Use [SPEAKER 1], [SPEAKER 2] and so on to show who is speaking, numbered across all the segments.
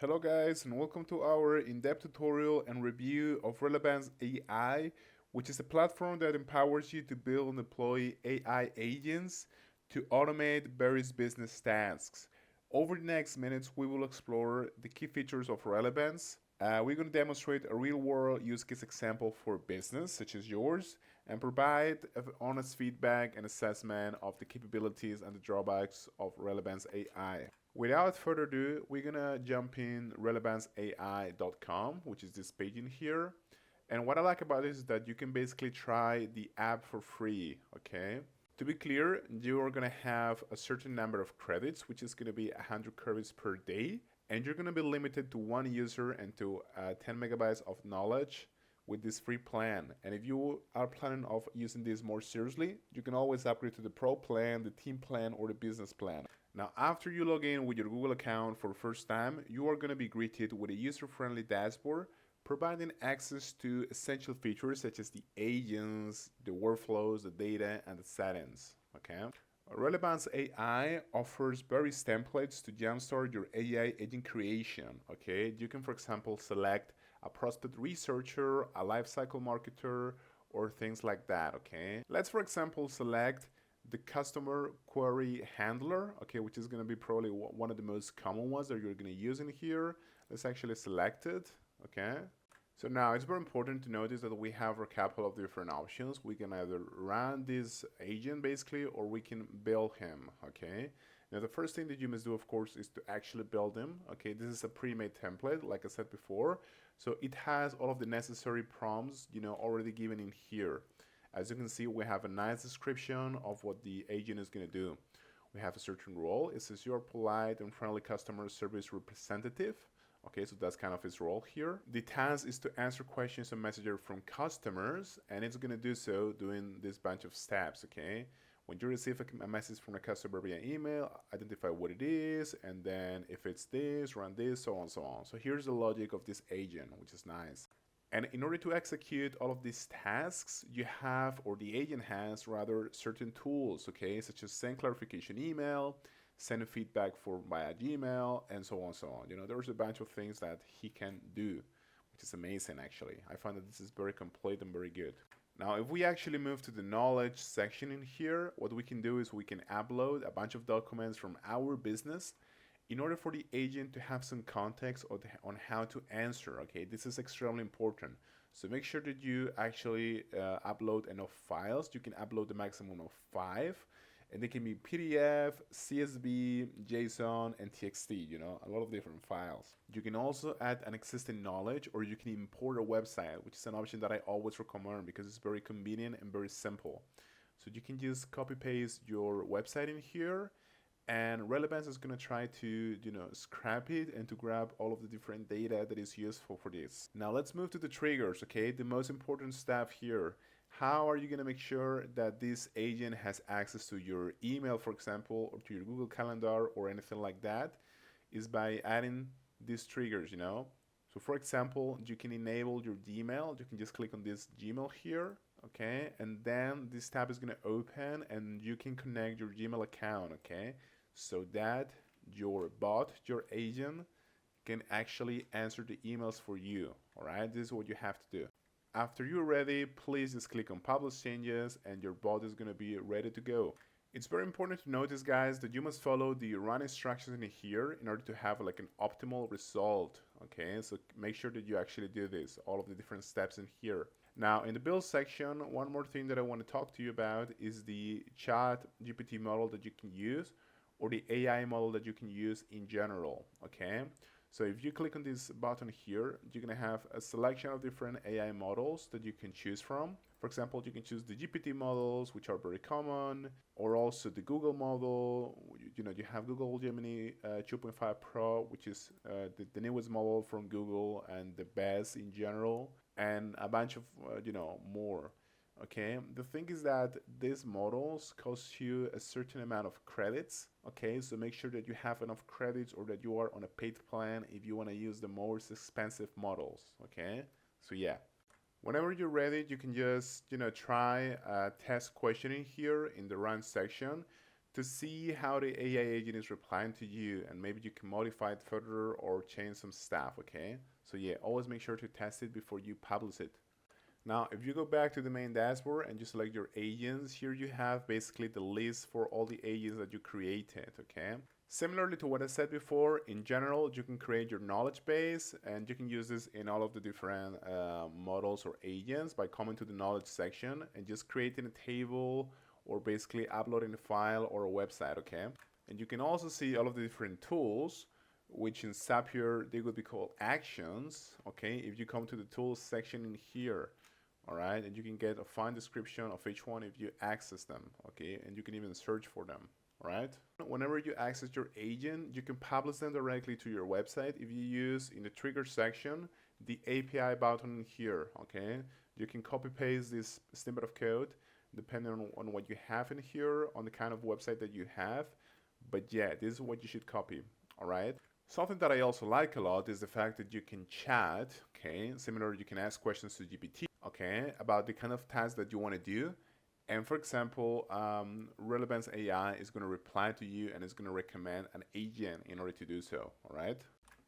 [SPEAKER 1] Hello guys and welcome to our in-depth tutorial and review of Relevance AI, which is a platform that empowers you to build and deploy AI agents to automate various business tasks. Over the next minutes, we will explore the key features of Relevance. We're going to demonstrate a real-world use case example for business, such as yours, and provide honest feedback and assessment of the capabilities and the drawbacks of Relevance AI. Without further ado, we're gonna jump in relevanceai.com, which is this page in here. And what I like about this is that you can basically try the app for free, okay? To be clear, you are gonna have a certain number of credits, which is gonna be 100 credits per day, and you're gonna be limited to one user and to 10 megabytes of knowledge with this free plan. And if you are planning of using this more seriously, you can always upgrade to the pro plan, the team plan, or the business plan. Now, after you log in with your Google account for the first time, you are going to be greeted with a user-friendly dashboard providing access to essential features such as the agents, the workflows, the data, and the settings. Okay. Relevance AI offers various templates to jumpstart your AI agent creation. Okay. You can, for example, select a prospect researcher, a lifecycle marketer, or things like that. Okay. Let's, for example, select the customer query handler, okay, which is going to be probably one of the most common ones that you're going to use in here. Let's actually select it, okay. So now it's very important to notice that we have a couple of different options. We can either run this agent basically, or we can build him, okay. Now the first thing that you must do, of course, is to actually build him, okay. This is a pre-made template, like I said before. So it has all of the necessary prompts, already given in here. As you can see, we have a nice description of what the agent is going to do. We have a certain role. It says you're polite and friendly customer service representative. Okay, so that's kind of his role here. The task is to answer questions and messages from customers, and it's going to do so doing this bunch of steps, okay? When you receive a message from a customer via email, identify what it is, and then if it's this, run this, so on, so on. So here's the logic of this agent, which is nice. And in order to execute all of these tasks, you have, or the agent has rather, certain tools, okay, such as send clarification email, send feedback for via Gmail, and so on, so on. There's a bunch of things that he can do, which is amazing, actually. I find that this is very complete and very good. Now, if we actually move to the knowledge section in here, what we can do is we can upload a bunch of documents from our business in order for the agent to have some context on how to answer. Okay, this is extremely important. So make sure that you actually upload enough files. You can upload the maximum of 5, and they can be PDF, CSV, JSON, and TXT, a lot of different files. You can also add an existing knowledge, or you can import a website, which is an option that I always recommend because it's very convenient and very simple. So you can just copy paste your website in here, and Relevance is going to try to, scrap it and to grab all of the different data that is useful for this. Now let's move to the triggers, okay? The most important stuff here. How are you going to make sure that this agent has access to your email, for example, or to your Google Calendar or anything like that? Is by adding these triggers, So for example, you can enable your Gmail. You can just click on this Gmail here, okay? And then this tab is going to open and you can connect your Gmail account, okay? So that your bot, your agent, can actually answer the emails for you, all right? This is what you have to do. After you're ready, please just click on Publish Changes and your bot is going to be ready to go. It's very important to notice, guys, that you must follow the run instructions in here in order to have like an optimal result, okay? So make sure that you actually do this, all of the different steps in here. Now, in the build section, one more thing that I want to talk to you about is the chat GPT model that you can use, or the AI model that you can use in general, okay? So if you click on this button here, you're gonna have a selection of different AI models that you can choose from. For example, you can choose the GPT models, which are very common, or also the Google model. You have Google Gemini 2.5 Pro, which is the newest model from Google and the best in general, and a bunch of, more. Okay, the thing is that these models cost you a certain amount of credits. Okay, so make sure that you have enough credits or that you are on a paid plan if you want to use the most expensive models. Okay, so yeah. Whenever you're ready, you can just, try a test questioning here in the run section to see how the AI agent is replying to you, and maybe you can modify it further or change some stuff, okay? So yeah, always make sure to test it before you publish it. Now, if you go back to the main dashboard and you select your agents, here you have basically the list for all the agents that you created, okay? Similarly to what I said before, in general, you can create your knowledge base and you can use this in all of the different models or agents by coming to the knowledge section and just creating a table or basically uploading a file or a website, okay? And you can also see all of the different tools, which in Zapier, they would be called actions, okay? If you come to the tools section in here, all right, and you can get a fine description of each one if you access them, okay? And you can even search for them, all right? Whenever you access your agent, you can publish them directly to your website if you use, in the trigger section, the API button here, okay? You can copy paste this snippet of code depending on what you have in here, on the kind of website that you have. But yeah, this is what you should copy, all right? Something that I also like a lot is the fact that you can chat, okay? Similar, you can ask questions to GPT, okay, about the kind of task that you want to do. And for example, Relevance AI is going to reply to you and it's going to recommend an agent in order to do so, all right?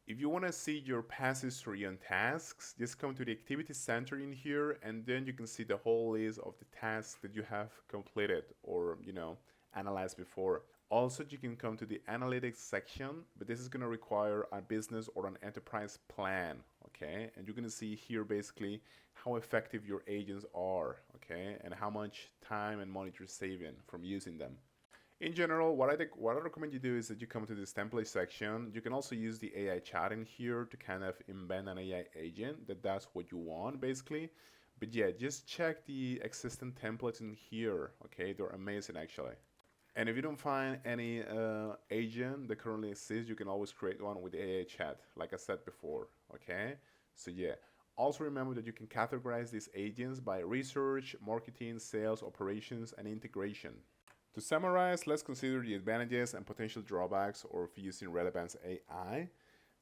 [SPEAKER 1] If you want to see your past history on tasks, just come to the activity center in here and then you can see the whole list of the tasks that you have completed or, analyzed before. Also, you can come to the analytics section, but this is going to require a business or an enterprise plan, okay? And you're going to see here basically how effective your agents are, okay? And how much time and money you're saving from using them. In general, what I recommend you do is that you come to this template section. You can also use the AI chat in here to kind of embed an AI agent that does what you want, basically. But yeah, just check the existing templates in here, okay? They're amazing, actually. And if you don't find any agent that currently exists, you can always create one with the AI chat, like I said before, okay? So yeah, also remember that you can categorize these agents by research, marketing, sales, operations, and integration. To summarize, let's consider the advantages and potential drawbacks of using Relevance AI.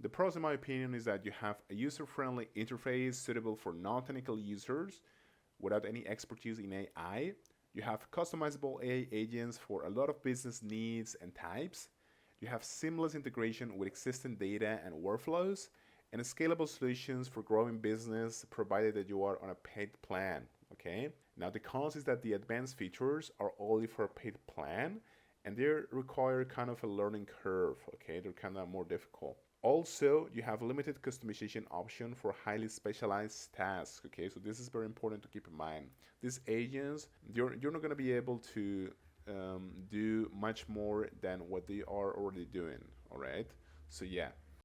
[SPEAKER 1] The pros, in my opinion, is that you have a user-friendly interface suitable for non-technical users without any expertise in AI. You have customizable AI agents for a lot of business needs and types. You have seamless integration with existing data and workflows, and scalable solutions for growing business provided that you are on a paid plan, okay? Now the cons is that the advanced features are only for a paid plan and they require kind of a learning curve, okay? They're kind of more difficult. Also, you have limited customization option for highly specialized tasks, okay? So this is very important to keep in mind. These agents, you're not gonna be able to do much more than what they are already doing, all right? So yeah,